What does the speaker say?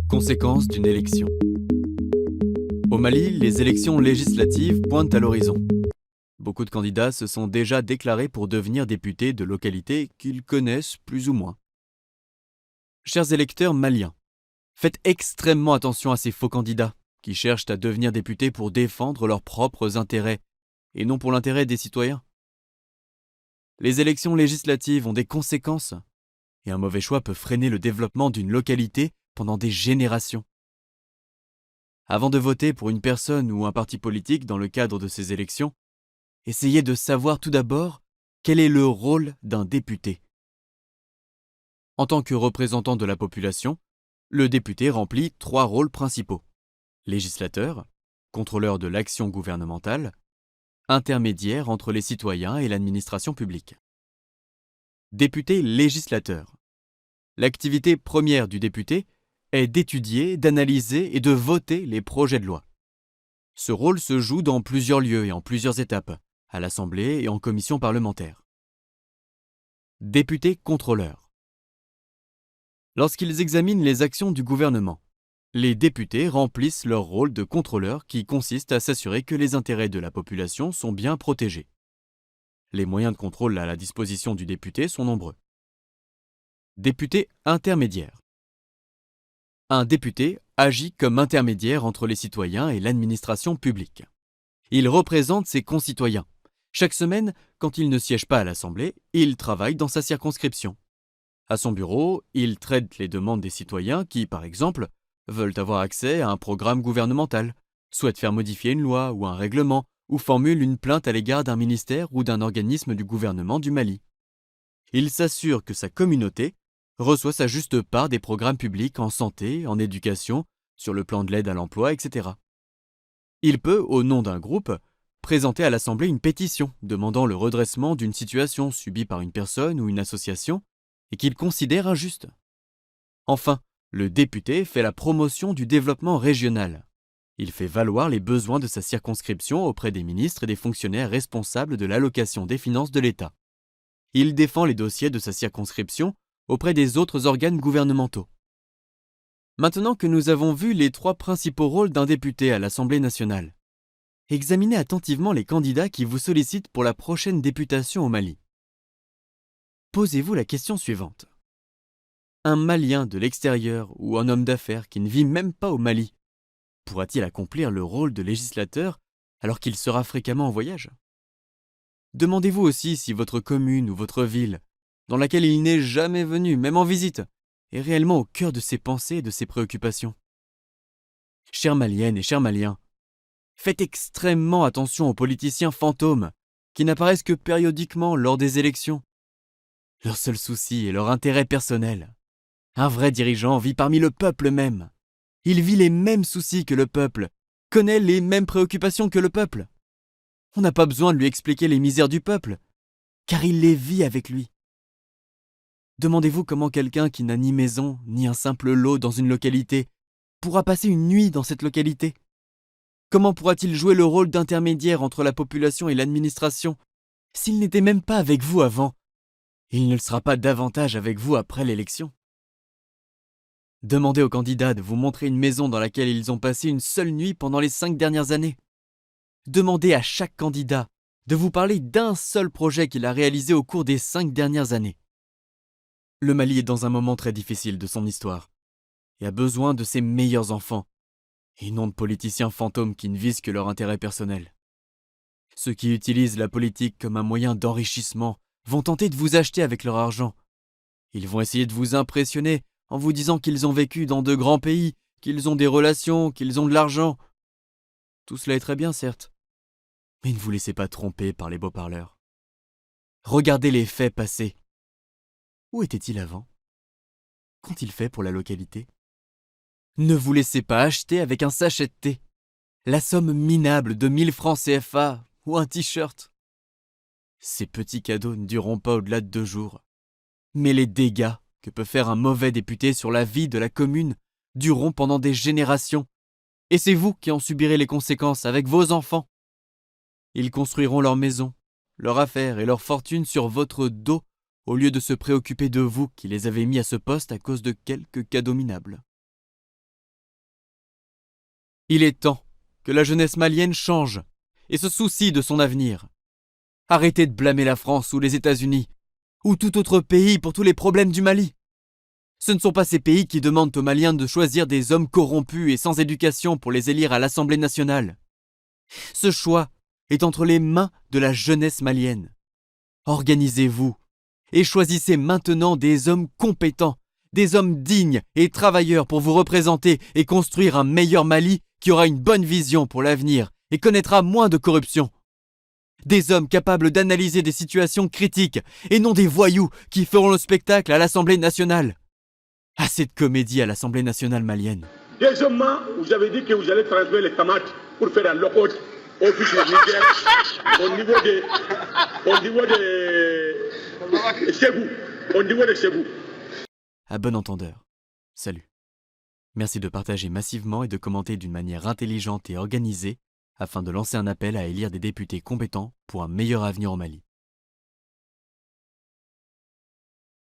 Conséquences d'une élection. Au Mali, les élections législatives pointent à l'horizon. Beaucoup de candidats se sont déjà déclarés pour devenir députés de localités qu'ils connaissent plus ou moins. Chers électeurs maliens, faites extrêmement attention à ces faux candidats qui cherchent à devenir députés pour défendre leurs propres intérêts et non pour l'intérêt des citoyens. Les élections législatives ont des conséquences et un mauvais choix peut freiner le développement d'une localité pendant des générations. Avant de voter pour une personne ou un parti politique dans le cadre de ces élections, essayez de savoir tout d'abord quel est le rôle d'un député. En tant que représentant de la population, le député remplit 3 rôles principaux: législateur, contrôleur de l'action gouvernementale, intermédiaire entre les citoyens et l'administration publique. Député législateur. L'activité première du député est d'étudier, d'analyser et de voter les projets de loi. Ce rôle se joue dans plusieurs lieux et en plusieurs étapes, à l'Assemblée et en commission parlementaire. Député contrôleur. Lorsqu'ils examinent les actions du gouvernement, les députés remplissent leur rôle de contrôleur qui consiste à s'assurer que les intérêts de la population sont bien protégés. Les moyens de contrôle à la disposition du député sont nombreux. Député intermédiaire. Un député agit comme intermédiaire entre les citoyens et l'administration publique. Il représente ses concitoyens. Chaque semaine, quand il ne siège pas à l'Assemblée, il travaille dans sa circonscription. À son bureau, il traite les demandes des citoyens qui, par exemple, veulent avoir accès à un programme gouvernemental, souhaitent faire modifier une loi ou un règlement, ou formulent une plainte à l'égard d'un ministère ou d'un organisme du gouvernement du Mali. Il s'assure que sa communauté reçoit sa juste part des programmes publics en santé, en éducation, sur le plan de l'aide à l'emploi, etc. Il peut, au nom d'un groupe, présenter à l'Assemblée une pétition demandant le redressement d'une situation subie par une personne ou une association et qu'il considère injuste. Enfin, le député fait la promotion du développement régional. Il fait valoir les besoins de sa circonscription auprès des ministres et des fonctionnaires responsables de l'allocation des finances de l'État. Il défend les dossiers de sa circonscription auprès des autres organes gouvernementaux. Maintenant que nous avons vu les 3 principaux rôles d'un député à l'Assemblée nationale, examinez attentivement les candidats qui vous sollicitent pour la prochaine députation au Mali. Posez-vous la question suivante. Un Malien de l'extérieur ou un homme d'affaires qui ne vit même pas au Mali pourra-t-il accomplir le rôle de législateur alors qu'il sera fréquemment en voyage? Demandez-vous aussi si votre commune ou votre ville, dans laquelle il n'est jamais venu, même en visite, est réellement au cœur de ses pensées et de ses préoccupations. Chères Maliennes et chers Maliens, faites extrêmement attention aux politiciens fantômes qui n'apparaissent que périodiquement lors des élections. Leur seul souci est leur intérêt personnel. Un vrai dirigeant vit parmi le peuple même. Il vit les mêmes soucis que le peuple, connaît les mêmes préoccupations que le peuple. On n'a pas besoin de lui expliquer les misères du peuple, car il les vit avec lui. Demandez-vous comment quelqu'un qui n'a ni maison, ni un simple lot dans une localité, pourra passer une nuit dans cette localité? Comment pourra-t-il jouer le rôle d'intermédiaire entre la population et l'administration s'il n'était même pas avec vous avant? Il ne le sera pas davantage avec vous après l'élection. Demandez aux candidats de vous montrer une maison dans laquelle ils ont passé une seule nuit pendant les 5 dernières années. Demandez à chaque candidat de vous parler d'un seul projet qu'il a réalisé au cours des 5 dernières années. Le Mali est dans un moment très difficile de son histoire et a besoin de ses meilleurs enfants, et non de politiciens fantômes qui ne visent que leur intérêt personnel. Ceux qui utilisent la politique comme un moyen d'enrichissement vont tenter de vous acheter avec leur argent. Ils vont essayer de vous impressionner en vous disant qu'ils ont vécu dans de grands pays, qu'ils ont des relations, qu'ils ont de l'argent. Tout cela est très bien, certes, mais ne vous laissez pas tromper par les beaux parleurs. Regardez les faits passés. Où était-il avant? Qu'ont-ils fait pour la localité? Ne vous laissez pas acheter avec un sachet de thé, la somme minable de 1000 francs CFA ou un t-shirt. Ces petits cadeaux ne dureront pas au-delà de 2 jours, mais les dégâts que peut faire un mauvais député sur la vie de la commune dureront pendant des générations, et c'est vous qui en subirez les conséquences avec vos enfants. Ils construiront leur maison, leur affaire et leur fortune sur votre dos au lieu de se préoccuper de vous qui les avez mis à ce poste à cause de quelques cadeaux minables. Il est temps que la jeunesse malienne change et se soucie de son avenir. Arrêtez de blâmer la France ou les États-Unis ou tout autre pays pour tous les problèmes du Mali. Ce ne sont pas ces pays qui demandent aux Maliens de choisir des hommes corrompus et sans éducation pour les élire à l'Assemblée nationale. Ce choix est entre les mains de la jeunesse malienne. Organisez-vous et choisissez maintenant des hommes compétents, des hommes dignes et travailleurs pour vous représenter et construire un meilleur Mali qui aura une bonne vision pour l'avenir et connaîtra moins de corruption. Des hommes capables d'analyser des situations critiques et non des voyous qui feront le spectacle à l'Assemblée nationale. Assez de comédie à l'Assemblée nationale malienne. Deuxièmement, vous avez dit que vous allez transmettre les tomates pour faire un lock-out au Niger au niveau de Ségou. Au niveau de Ségou. À bon entendeur. Salut. Merci de partager massivement et de commenter d'une manière intelligente et organisée afin de lancer un appel à élire des députés compétents pour un meilleur avenir au Mali.